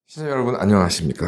시청자 여러분 안녕하십니까.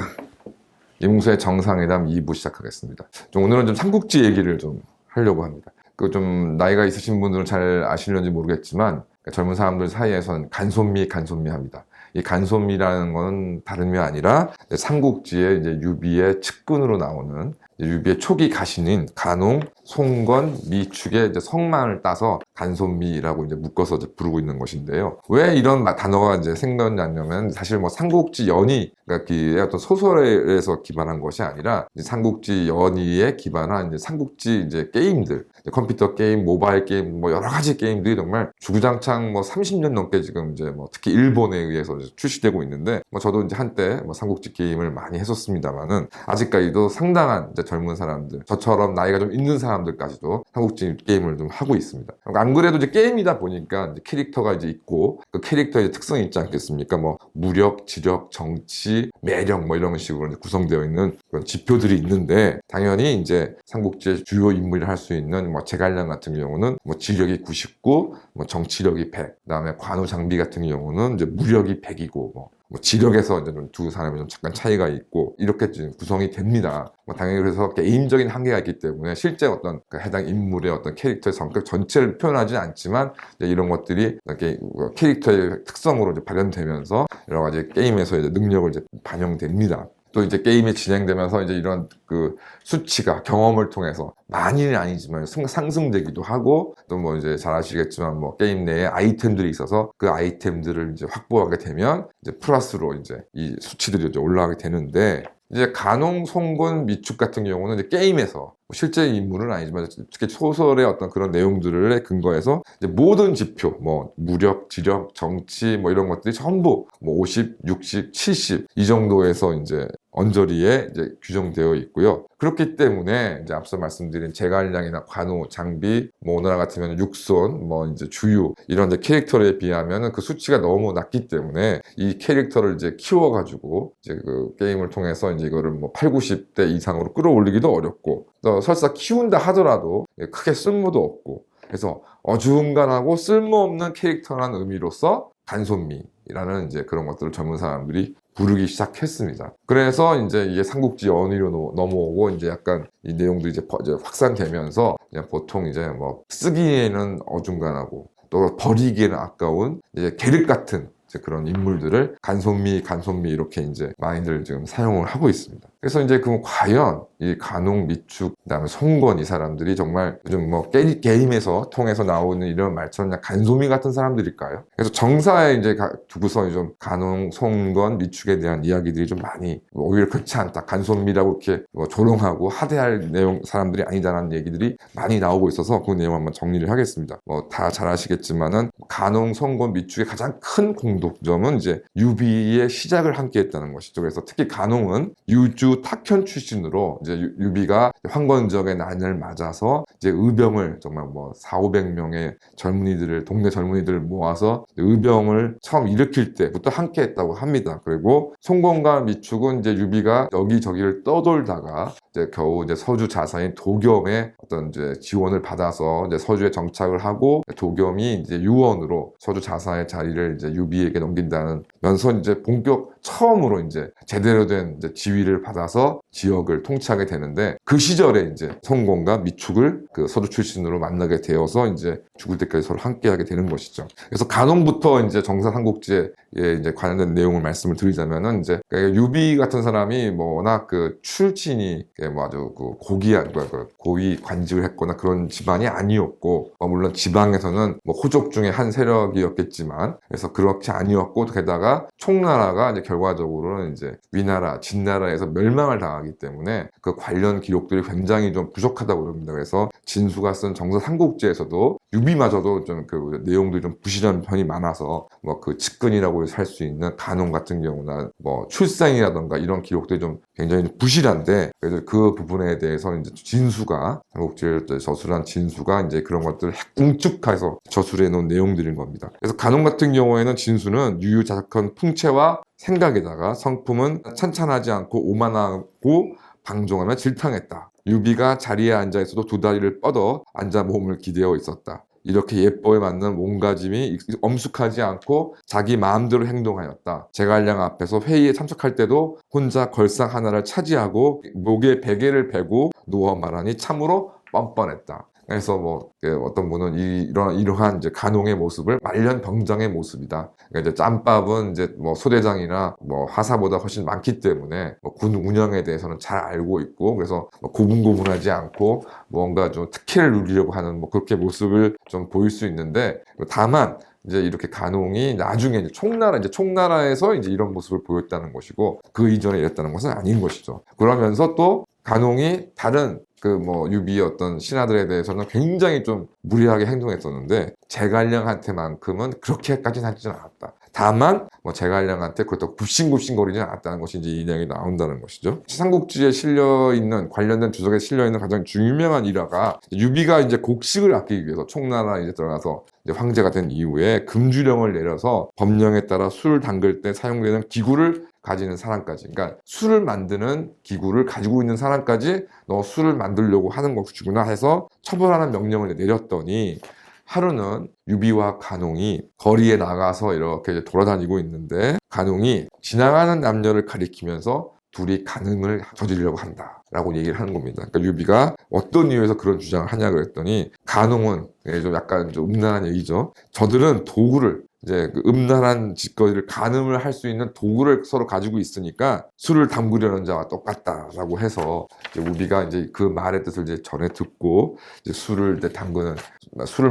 이문수의 정상회담 2부 시작하겠습니다. 오늘은 좀 삼국지 얘기를 좀 하려고 합니다. 그 좀 나이가 있으신 분들은 잘 아시는지 모르겠지만 젊은 사람들 사이에선 간손미 합니다. 이 간손미라는 건 다름이 아니라 삼국지의 이제 유비의 측근으로 나오는 유비의 초기 가신인 간홍, 송건, 미축의 이제 성만을 따서 간손미라고 이제 묶어서 이제 부르고 있는 것인데요. 왜 이런 단어가 이제 생겼냐면 사실 뭐 삼국지 연의, 그러니까 어떤 소설에서 기반한 것이 아니라 삼국지 연의에 기반한 이제 삼국지 이제 게임들, 컴퓨터 게임, 모바일 게임, 뭐 여러 가지 게임들이 정말 주구장창 뭐 30년 넘게 지금 이제 뭐 특히 일본에 의해서 출시되고 있는데, 뭐 저도 이제 한때 뭐 삼국지 게임을 많이 했었습니다만은 아직까지도 상당한 이제 젊은 사람들, 저처럼 나이가 좀 있는 사람들까지도 삼국지 게임을 좀 하고 있습니다. 안 그래도 이제 게임이다 보니까 이제 캐릭터가 이제 있고 그 캐릭터의 특성이 있지 않겠습니까? 뭐 무력, 지력, 정치, 매력 뭐 이런 식으로 이제 구성되어 있는 그런 지표들이 있는데, 당연히 이제 삼국지의 주요 인물이 할 수 있는 뭐 제갈량 같은 경우는 뭐 지력이 99, 뭐 정치력이 100, 그다음에 관우 장비 같은 경우는 이제 무력이 100이고 뭐 지력에서 이제 두 사람이 좀 잠깐 차이가 있고 이렇게 지금 구성이 됩니다. 뭐 당연히 그래서 게임적인 한계가 있기 때문에 실제 어떤 그 해당 인물의 어떤 캐릭터의 성격 전체를 표현하지 않지만 이런 것들이 이렇게 캐릭터의 특성으로 이제 발현되면서 여러 가지 게임에서 이제 능력을 이제 반영됩니다. 또 이제 게임이 진행되면서 이제 이런 그 수치가 경험을 통해서 많이는 아니지만 상승되기도 하고, 또 뭐 이제 잘 아시겠지만 뭐 게임 내에 아이템들이 있어서 그 아이템들을 이제 확보하게 되면 이제 플러스로 이제 이 수치들이 이제 올라가게 되는데, 이제 간홍, 송건, 미축 같은 경우는 이제 게임에서 실제 인물은 아니지만 특히 소설의 어떤 그런 내용들을 근거해서 이제 모든 지표, 뭐 무력, 지력, 정치 뭐 이런 것들이 전부 뭐 50, 60, 70 이 정도에서 이제 언저리에 이제 규정되어 있고요. 그렇기 때문에 이제 앞서 말씀드린 제갈량이나 관우, 장비, 뭐 오나라 같으면 육손, 뭐 이제 주유 이런 이제 캐릭터에 비하면은 그 수치가 너무 낮기 때문에 이 캐릭터를 이제 키워가지고 이제 그 게임을 통해서 이제 이거를 뭐 8, 90대 이상으로 끌어올리기도 어렵고, 또 설사 키운다 하더라도 크게 쓸모도 없고, 그래서 어중간하고 쓸모없는 캐릭터라는 의미로서 간손미라는 이제 그런 것들을 젊은 사람들이 부르기 시작했습니다. 그래서 이제 이게 삼국지 연의로 넘어오고 이제 약간 이 내용도 이제 확산되면서 그냥 보통 이제 뭐 쓰기에는 어중간하고 또 버리기에는 아까운 이제 계륵 같은 이제 그런 인물들을 간손미 이렇게 이제 많이들 지금 사용을 하고 있습니다. 그래서 이제 그럼 과연 이 간홍, 미축, 그다음에 송건 이 사람들이 정말 요즘 뭐 게임에서 통해서 나오는 이런 말처럼 그냥 간소미 같은 사람들일까요? 그래서 정사에 이제 두고서 좀 간홍, 송건, 미축에 대한 이야기들이 좀 많이 오히려 그렇지 않다, 간소미라고 이렇게 뭐 조롱하고 하대할 내용 사람들이 아니다라는 얘기들이 많이 나오고 있어서 그 내용 한번 정리를 하겠습니다. 뭐 다 잘 아시겠지만은 간홍, 송건, 미축의 가장 큰 공통점은 이제 유비의 시작을 함께 했다는 것이죠. 그래서 특히 간홍은 유주 탁현 출신으로 이제 유비가 황건적의 난을 맞아서 이제 의병을 정말 뭐 4,500명의 젊은이들을, 동네 젊은이들을 모아서 의병을 처음 일으킬 때부터 함께 했다고 합니다. 그리고 송건과 미축은 이제 유비가 여기저기를 떠돌다가 이제 겨우 이제 서주 자사인 도겸의 어떤 이제 지원을 받아서 이제 서주에 정착을 하고, 도겸이 이제 유언으로 서주 자사의 자리를 이제 유비에게 넘긴다는 면서 이제 본격 처음으로 이제 제대로 된 이제 지위를 받아서 지역을 통치하게 되는데, 그 시절에 이제 송건과 미축을 그 서주 출신으로 만나게 되어서 이제 죽을 때까지 서로 함께하게 되는 것이죠. 그래서 간홍부터 이제 정사 삼국지에 이제 관련된 내용을 말씀을 드리자면은, 이제 유비 같은 사람이 뭐 워낙 그 출신이 뭐 아주 그 고귀한 그 고위 관직을 했거나 그런 집안이 아니었고, 물론 지방에서는 뭐 호족 중에 한 세력이었겠지만, 그래서 그렇게 아니었고, 게다가 총나라가 이제 결과적으로는 이제 위나라, 진나라에서 멸망을 당하기 때문에 그 관련 기록들이 굉장히 좀 부족하다고 그럽니다. 그래서 진수가 쓴 정사 삼국지에서도 유비마저도 좀 그 내용들이 좀 부실한 편이 많아서 뭐 그 측근이라고 할 수 있는 간홍 같은 경우나 뭐 출생이라던가 이런 기록들이 좀 굉장히 부실한데, 그래서 그 부분에 대해서 이제 진수가, 삼국지를 저술한 진수가 이제 그런 것들을 궁축해서 저술해 놓은 내용들인 겁니다. 그래서 간홍 같은 경우에는 진수는 유유자적한 풍채와 생각에다가 성품은 찬찬하지 않고 오만하고 방종하며 질탕했다. 유비가 자리에 앉아 있어도 두 다리를 뻗어 앉아 몸을 기대어 있었다. 이렇게 예뻐에 맞는 몸가짐이 엄숙하지 않고 자기 마음대로 행동하였다. 제갈량 앞에서 회의에 참석할 때도 혼자 걸상 하나를 차지하고 목에 베개를 베고 누워 말하니 참으로 뻔뻔했다. 그래서 뭐 어떤 분은 이러한 이제 간홍의 모습을 말년 병장의 모습이다. 그러니까 이제 짬밥은 이제 뭐 소대장이나 뭐 하사보다 훨씬 많기 때문에 뭐군 운영에 대해서는 잘 알고 있고, 그래서 뭐 고분고분하지 않고 뭔가 좀 특혜를 누리려고 하는 뭐 그렇게 모습을 좀 보일 수 있는데, 다만 이제 이렇게 간홍이 나중에 이제 총나라에서 이제 이런 모습을 보였다는 것이고, 그 이전에 이랬다는 것은 아닌 것이죠. 그러면서 또 간홍이 다른 그 뭐 유비의 어떤 신하들에 대해서는 굉장히 좀 무리하게 행동했었는데 제갈량한테만큼은 그렇게까지는 하지는 않았다. 다만 뭐 제갈량한테 그렇다고 굽신굽신거리지 않았다는 것이 이제 이 내용이 나온다는 것이죠. 삼국지에 실려 있는 관련된 주석에 실려 있는 가장 유명한 일화가, 유비가 이제 곡식을 아끼기 위해서 총나라에 이제 들어가서 이제 황제가 된 이후에 금주령을 내려서 법령에 따라 술을 담글 때 사용되는 기구를 가지는 사람까지, 그러니까 술을 만드는 기구를 가지고 있는 사람까지 너 술을 만들려고 하는 것이구나 해서 처벌하는 명령을 내렸더니, 하루는 유비와 간홍이 거리에 나가서 이렇게 돌아다니고 있는데 간홍이 지나가는 남녀를 가리키면서 둘이 간음을 저지르려고 한다라고 얘기를 하는 겁니다. 그러니까 유비가 어떤 이유에서 그런 주장을 하냐 그랬더니, 간홍은 좀 약간 좀 음란한 얘기죠. 저들은 도구를, 이제 그 음란한 짓거리를 간음을 할 수 있는 도구를 서로 가지고 있으니까 술을 담그려는 자와 똑같다라고 해서, 이제 우비가 이제 그 말의 뜻을 이제 전해 듣고 이제 술을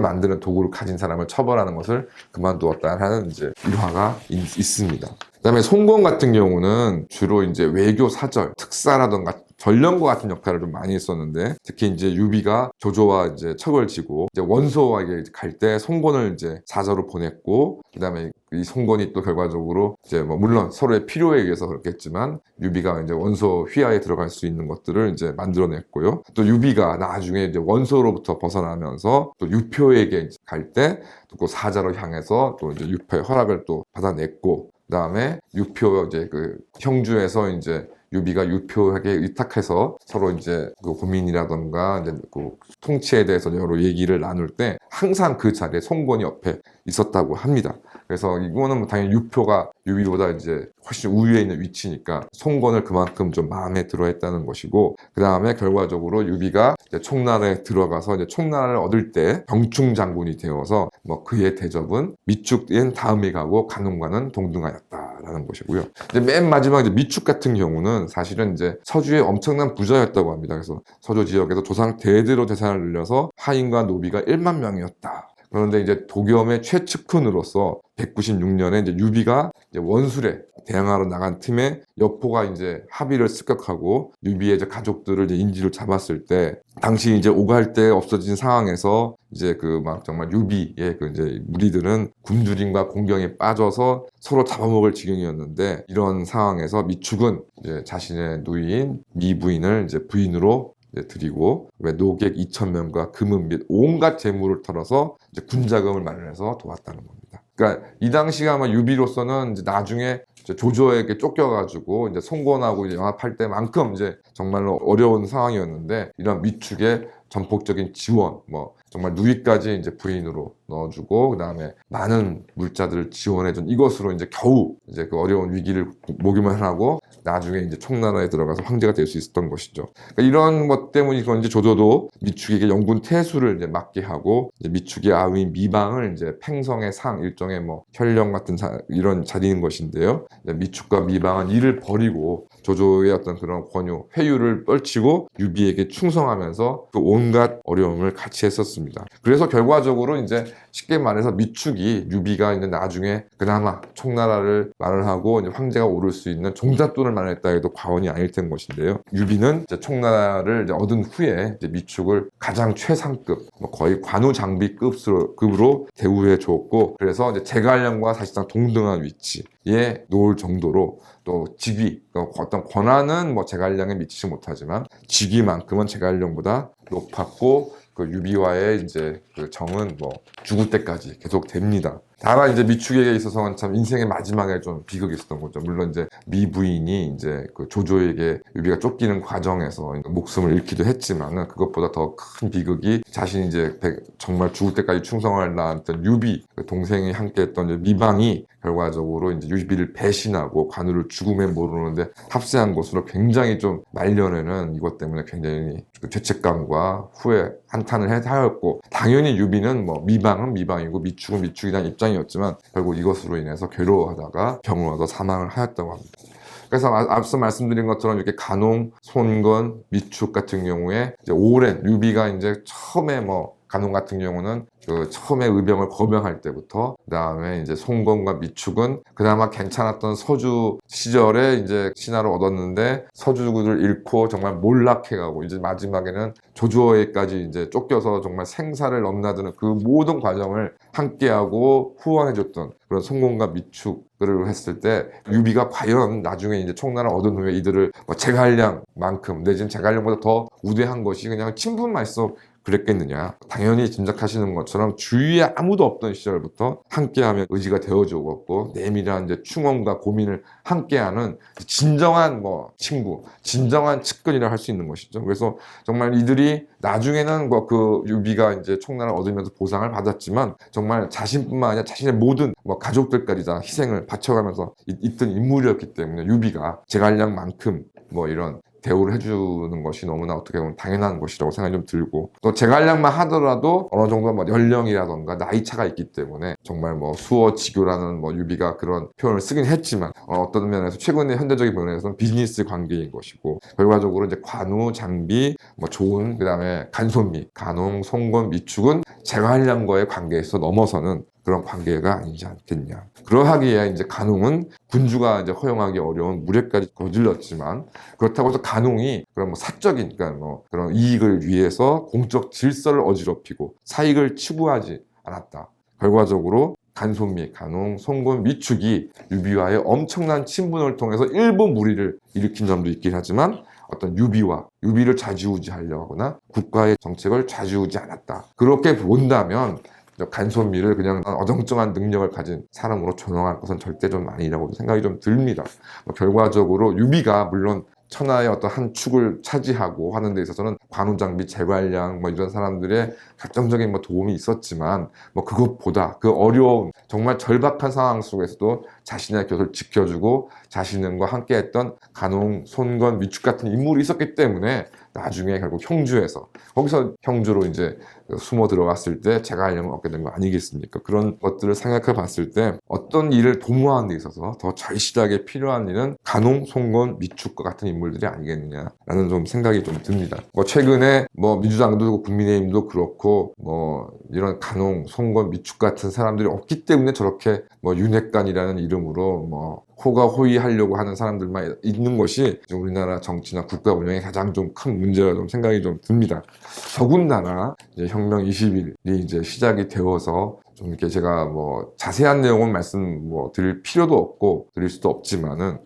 만드는 도구를 가진 사람을 처벌하는 것을 그만두었다는 이제 일화가 있습니다. 그다음에 송건 같은 경우는 주로 이제 외교 사절, 특사라던가 전령과 같은 역할을 좀 많이 했었는데, 특히 이제 유비가 조조와 이제 척을 지고 이제 원소에게 갈 때 송건을 이제 사저로 보냈고, 그다음에 이 송건이 또 결과적으로 이제 뭐 물론 서로의 필요에 의해서 그렇겠지만 유비가 이제 원소 휘하에 들어갈 수 있는 것들을 이제 만들어냈고요. 또 유비가 나중에 이제 원소로부터 벗어나면서 또 유표에게 갈 때 또 그 사자로 향해서 또 이제 유표의 허락을 또 받아냈고, 그다음에 유표 이제 그 형주에서 이제 유비가 유표에게 의탁해서 서로 이제 그 고민이라던가 이제 그 통치에 대해서 여러 얘기를 나눌 때 항상 그 자리에 송건이 옆에 있었다고 합니다. 그래서 이거는 뭐 당연히 유표가 유비보다 이제 훨씬 우위에 있는 위치니까 송건을 그만큼 좀 마음에 들어 했다는 것이고, 그 다음에 결과적으로 유비가 이제 총나라에 들어가서 이제 총나라를 얻을 때 병충 장군이 되어서 뭐 그의 대접은 미축인 다음이 가고 간홍과는 동등하였다라는 것이고요. 이제 맨 마지막 이제 미축 같은 경우는 사실은 이제 서주의 엄청난 부자였다고 합니다. 그래서 서주 지역에서 조상 대대로 재산을 늘려서 하인과 노비가 1만 명이었다. 그런데 이제 도겸의 최측근으로서 196년에 이제 유비가 이제 원술에 대항하러 나간 팀에 여포가 이제 합의를 습격하고 유비의 이제 가족들을 이제 인질로 잡았을 때, 당시 이제 오갈 데 없어진 상황에서 이제 그 막 정말 유비의 그 이제 무리들은 굶주림과 공경에 빠져서 서로 잡아먹을 지경이었는데, 이런 상황에서 미축은 이제 자신의 누이인 미부인을 이제 부인으로 드리고 노객 2,000명과 금은 및 온갖 재물을 털어서 이제 군자금을 마련해서 도왔다는 겁니다. 그러니까 이 당시가 아마 유비로서는 이제 나중에 이제 조조에게 쫓겨가지고 이제 송건하고 이제 영합할 때만큼 이제 정말로 어려운 상황이었는데, 이런 미축의 전폭적인 지원, 뭐 정말 누이까지 이제 부인으로 넣어주고, 그 다음에 많은 물자들을 지원해준 이것으로 이제 겨우 이제 그 어려운 위기를 모기만 하고 나중에 이제 총나라에 들어가서 황제가 될 수 있었던 것이죠. 그러니까 이런 것 때문이 그런지 조조도 미축에게 영군 태수를 이제 맡게 하고, 이제 미축의 아우인 미방을 이제 팽성의 상, 일종의 뭐 현령 같은 이런 자리인 것인데요. 미축과 미방은 이를 버리고 조조의 어떤 그런 권유, 회유를 떨치고 유비에게 충성하면서 그 온갖 어려움을 같이 했었습니다. 그래서 결과적으로 이제 쉽게 말해서 미축이 유비가 이제 나중에 그나마 총나라를 마련하고 이제 황제가 오를 수 있는 종잣돈을 만회했다 해도 과언이 아닐 텐 것인데요. 유비는 이제 총나라를 이제 얻은 후에 이제 미축을 가장 최상급, 뭐 거의 관우 장비급으로 대우해 줬고, 그래서 이제 제갈량과 사실상 동등한 위치에 놓을 정도로 또 직위, 어떤 권한은 뭐 제갈량에 미치지 못하지만 직위만큼은 제갈량보다 높았고, 그 유비와의 이제 그 정은 뭐 죽을 때까지 계속 됩니다. 다만 이제 미축에게 있어서는 참 인생의 마지막에 좀 비극이 있었던 거죠. 물론 이제 미 부인이 이제 그 조조에게 유비가 쫓기는 과정에서 목숨을 잃기도 했지만은, 그것보다 더 큰 비극이 자신이 이제 정말 죽을 때까지 충성을 다했던 유비, 그 동생이 함께했던 이제 미방이 결과적으로 이제 유비를 배신하고 관우를 죽음에 모르는데 합세한 것으로 굉장히 좀 말년에는 이것 때문에 굉장히 죄책감과 후회 한탄을 하였고, 당연히 유비는 뭐 미방은 미방이고 미축은 미축이라는 입장이었지만 결국 이것으로 인해서 괴로워하다가 병을 얻어 사망을 하였다고 합니다. 그래서 앞서 말씀드린 것처럼 이렇게 간홍, 손건, 미축 같은 경우에 이제 오랜 유비가 이제 처음에 뭐 간홍 같은 경우는 그 처음에 의병을 거명할 때부터, 그 다음에 이제 송건과 미축은 그나마 괜찮았던 서주 시절에 이제 신하를 얻었는데 서주를 잃고 정말 몰락해가고, 이제 마지막에는 조조에까지 이제 쫓겨서 정말 생사를 넘나드는 그 모든 과정을 함께하고 후원해줬던 그런 송건과 미축을 했을 때, 유비가 과연 나중에 이제 총나라를 얻은 후에 이들을 뭐 제갈량만큼 내지는 제갈량보다 더 우대한 것이 그냥 친분만 있어 그랬겠느냐. 당연히 짐작하시는 것처럼 주위에 아무도 없던 시절부터 함께하며 의지가 되어주었고, 내밀한 이제 충원과 고민을 함께하는 진정한 뭐 친구, 진정한 측근이라 할 수 있는 것이죠. 그래서 정말 이들이 나중에는 뭐 그 유비가 이제 총나라를 얻으면서 보상을 받았지만, 정말 자신뿐만 아니라 자신의 모든 뭐 가족들까지 다 희생을 바쳐가면서 있던 인물이었기 때문에, 유비가 제갈량만큼 뭐 이런 대우를 해주는 것이 너무나 어떻게 보면 당연한 것이라고 생각이 좀 들고, 또 제갈량만 하더라도 어느 정도 뭐 연령이라던가 나이 차가 있기 때문에 정말 뭐 수어지교라는 뭐 유비가 그런 표현을 쓰긴 했지만, 어떤 면에서 최근의 현대적인 면에서는 비즈니스 관계인 것이고, 결과적으로 이제 관우, 장비, 뭐 조은, 그다음에 간손미, 간홍, 송건, 미축은 제갈량과의 관계에서 넘어서는 그런 관계가 아니지 않겠냐. 그러하기에 이제 간홍은 군주가 이제 허용하기 어려운 무례까지 거질렀지만, 그렇다고 해서 간홍이 그런 뭐 사적인, 그러니까 뭐 그런 이익을 위해서 공적 질서를 어지럽히고 사익을 추구하지 않았다. 결과적으로 간손미, 간홍, 송건, 미축이 유비와의 엄청난 친분을 통해서 일부 무리를 일으킨 점도 있긴 하지만, 어떤 유비를 좌지우지하려고 하거나 국가의 정책을 좌지우지 않았다. 그렇게 본다면 간손미를 그냥 어정쩡한 능력을 가진 사람으로 조롱할 것은 절대 좀 아니라고 생각이 좀 듭니다. 결과적으로 유비가 물론 천하의 어떤 한 축을 차지하고 하는 데 있어서는 관우장비, 제갈량 뭐 이런 사람들의 결정적인 뭐 도움이 있었지만, 뭐 그것보다 그 어려운 정말 절박한 상황 속에서도 자신의 곁을 지켜주고 자신과 함께했던 간홍, 손건, 미축 같은 인물이 있었기 때문에 나중에 결국 형주에서 거기서 형주로 이제 숨어 들어갔을 때 제갈량을 얻게 된 거 아니겠습니까? 그런 것들을 생각해 봤을 때 어떤 일을 도모하는 데 있어서 더 절실하게 필요한 일은 간홍, 송건, 미축과 같은 인물들이 아니겠느냐라는 좀 생각이 좀 듭니다. 뭐 최근에 뭐 민주당도 그렇고 국민의힘도 그렇고 뭐 이런 간홍, 송건, 미축 같은 사람들이 없기 때문에 저렇게 뭐 윤핵관이라는 이름으로 뭐 호가호위하려고 하는 사람들만 있는 것이 우리나라 정치나 국가 운영에 가장 좀 큰 문제라 좀 생각이 좀 듭니다. 더군다나 이제 혁명 20일이 이제 시작이 되어서 좀 이렇게 제가 뭐 자세한 내용은 말씀 뭐 드릴 필요도 없고 드릴 수도 없지만은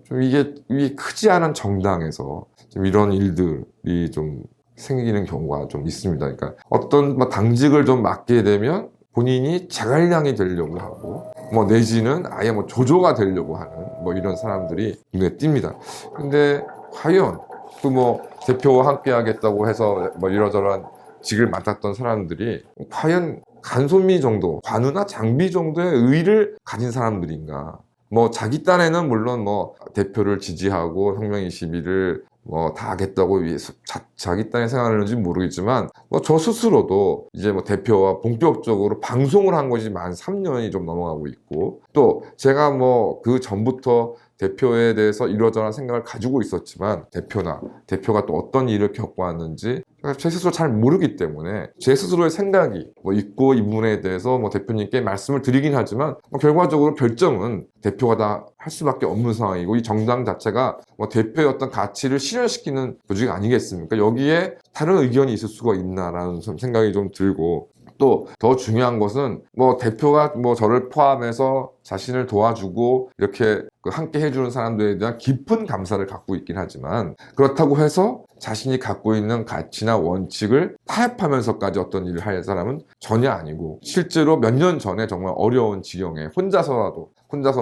좀 이게 크지 않은 정당에서 좀 이런 일들이 좀 생기는 경우가 좀 있습니다. 그러니까 어떤 뭐 당직을 좀 맡게 되면 본인이 제갈량이 되려고 하고, 뭐 내지는 아예 뭐 조조가 되려고 하는 뭐 이런 사람들이 눈에 띕니다. 근데 과연 그 뭐 대표와 함께 하겠다고 해서 뭐 이러저러한 직을 맡았던 사람들이 과연 간손미 정도, 관우나 장비 정도의 의를 가진 사람들인가? 뭐 자기 딴에는 물론 뭐 대표를 지지하고 혁명 21을 뭐 다 하겠다고 위해서 자기 딴에 생각하는지 모르겠지만, 뭐 저 스스로도 이제 뭐 대표와 본격적으로 방송을 한 것이 만 3년이 좀 넘어가고 있고, 또 제가 뭐 그 전부터 대표에 대해서 이러저러한 생각을 가지고 있었지만, 대표가 또 어떤 일을 겪고 왔는지 제 스스로 잘 모르기 때문에 제 스스로의 생각이 뭐 있고 이 부분에 대해서 뭐 대표님께 말씀을 드리긴 하지만 뭐 결과적으로 결정은 대표가 다 할 수밖에 없는 상황이고 이 정당 자체가 뭐 대표의 어떤 가치를 실현시키는 조직 아니겠습니까? 여기에 다른 의견이 있을 수가 있나라는 생각이 좀 들고 또 더 중요한 것은 뭐 대표가 뭐 저를 포함해서 자신을 도와주고 이렇게 함께 해주는 사람들에 대한 깊은 감사를 갖고 있긴 하지만 그렇다고 해서 자신이 갖고 있는 가치나 원칙을 타협하면서까지 어떤 일을 할 사람은 전혀 아니고 실제로 몇 년 전에 정말 어려운 지경에 혼자서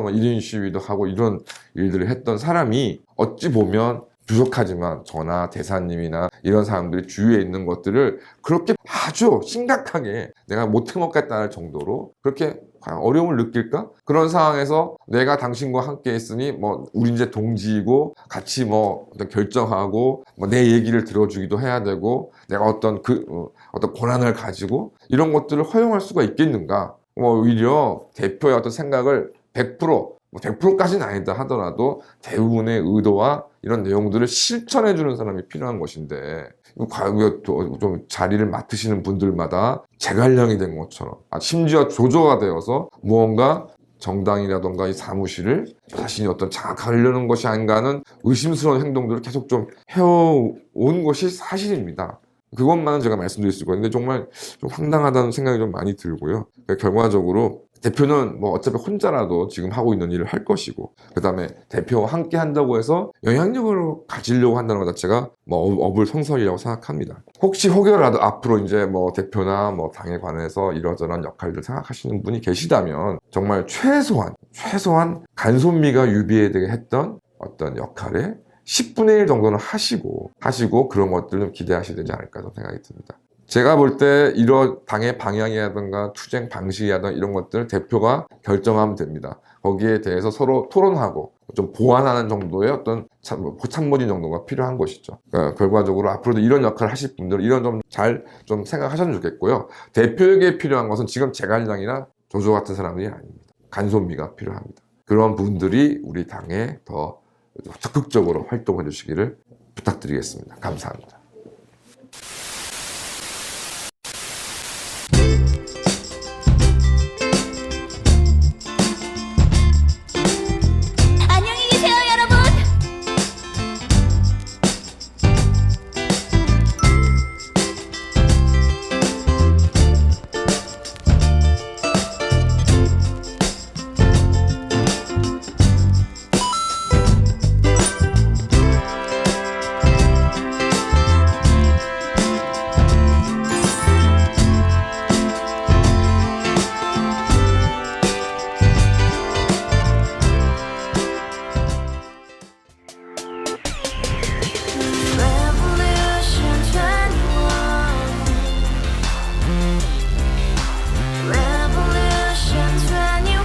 뭐 1인 시위도 하고 이런 일들을 했던 사람이 어찌 보면 부족하지만 저나 대사님이나 이런 사람들이 주위에 있는 것들을 그렇게 아주 심각하게 내가 못해먹겠다 할 정도로 그렇게 과연 어려움을 느낄까? 그런 상황에서 내가 당신과 함께 했으니 뭐 우리 이제 동지이고 같이 뭐 어떤 결정하고 뭐 내 얘기를 들어주기도 해야 되고 내가 어떤 어떤 권한을 가지고 이런 것들을 허용할 수가 있겠는가? 뭐 오히려 대표의 어떤 생각을 100% 100%까지는 아니다 하더라도 대부분의 의도와 이런 내용들을 실천해주는 사람이 필요한 것인데 좀 자리를 맡으시는 분들마다 제갈량이 된 것처럼 심지어 조조가 되어서 무언가 정당이라던가 이 사무실을 자신이 어떤 장악하려는 것이 아닌가 하는 의심스러운 행동들을 계속 좀 해온 것이 사실입니다. 그것만은 제가 말씀드릴 수 있거든요. 근데 정말 좀 황당하다는 생각이 좀 많이 들고요. 결과적으로 대표는 뭐 어차피 혼자라도 지금 하고 있는 일을 할 것이고 그 다음에 대표와 함께 한다고 해서 영향력을 가지려고 한다는 것 자체가 뭐 어불성설이라고 생각합니다. 혹여라도 앞으로 이제 뭐 대표나 뭐 당에 관해서 이러저러한 역할들 생각하시는 분이 계시다면 정말 최소한 간손미가 유비에게 했던 어떤 역할에 10분의 1 정도는 하시고 그런 것들을 좀 기대하셔야 되지 않을까 생각이 듭니다. 제가 볼 때 이런 당의 방향이라든가 투쟁 방식이라든가 이런 것들을 대표가 결정하면 됩니다. 거기에 대해서 서로 토론하고 좀 보완하는 정도의 어떤 참모진 정도가 필요한 것이죠. 그러니까 결과적으로 앞으로도 이런 역할을 하실 분들은 이런 좀 잘 좀 생각하셨으면 좋겠고요. 대표에게 필요한 것은 지금 제갈량이나 조조 같은 사람들이 아닙니다. 간손미가 필요합니다. 그런 분들이 우리 당에 더 적극적으로 활동해 주시기를 부탁드리겠습니다. 감사합니다. 안녕히 계세요, 여러분. Revolution 21. Revolution 21.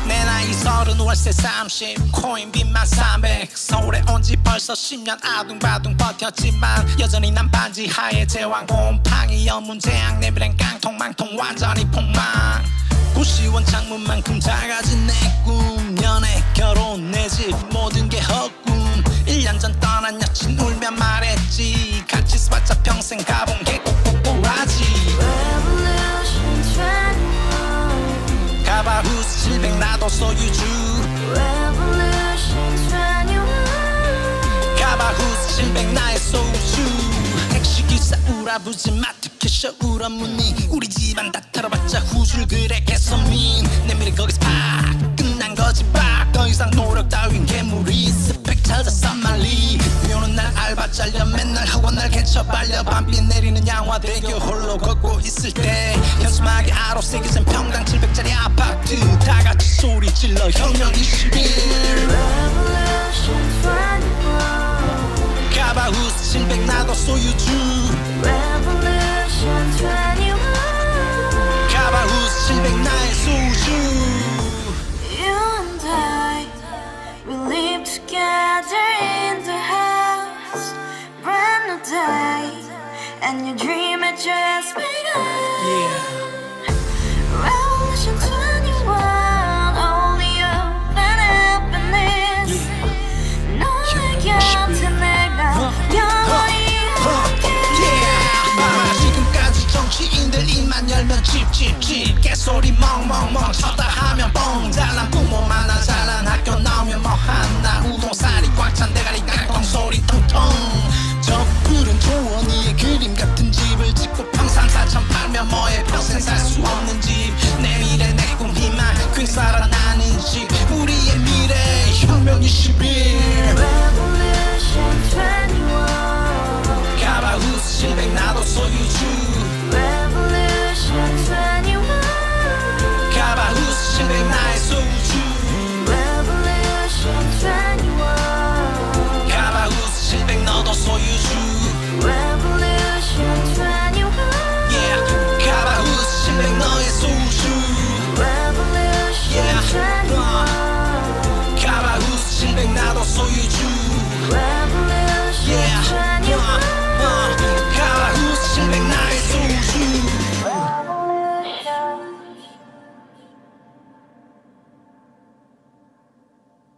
내 나이 30 월세 30 코인빚만 300 서울에 온 지 벌써 10년 아둥바둥 버텼지만 여전히 난 반지 하에 제왕 곰팡이 연문제약 내 미래는 깡통망통 완전히 폭망 고시원 창문만큼 작아진 내 꿈 연애 결혼 내 집 모든 게 헛꿈 1년 전 떠난 여친 울며 말했지 같이 써봤자 평생 가본 게 꼬꼬꼬라지 Revolution 21. 가바후스 700 나도 소유주 Revolution 21. 가바후스 700 나의 소주 택시기사 우라부지 마트 캐셔 울어무니 우리 집안 다 털어봤자 후줄 그래 개선민 내 미래 거기서 팍 끝난 거지 팍더 이상 노력 따윈 괴물이 스펙 찾아서 말리 비오는 날 알바 잘려 맨날 학원 날 개쳐 발려 밤비 내리는 양화대교 홀로 걷고 있을 때 현수막에 아로 새겨진 평당 700짜리 아파트 다같이 소리 질러 혁명 21 Revolution 21. 가바후스 700 나도 소유주 Revolution 21. 가바후스 700 나의 소주 You and I, we live together in the house. Brand new day, and your dream had just begun. Yeah. Revolution 21, only you and happiness. 너의 곁에 내가 찝찝찝 개소리 멍멍멍 쳐다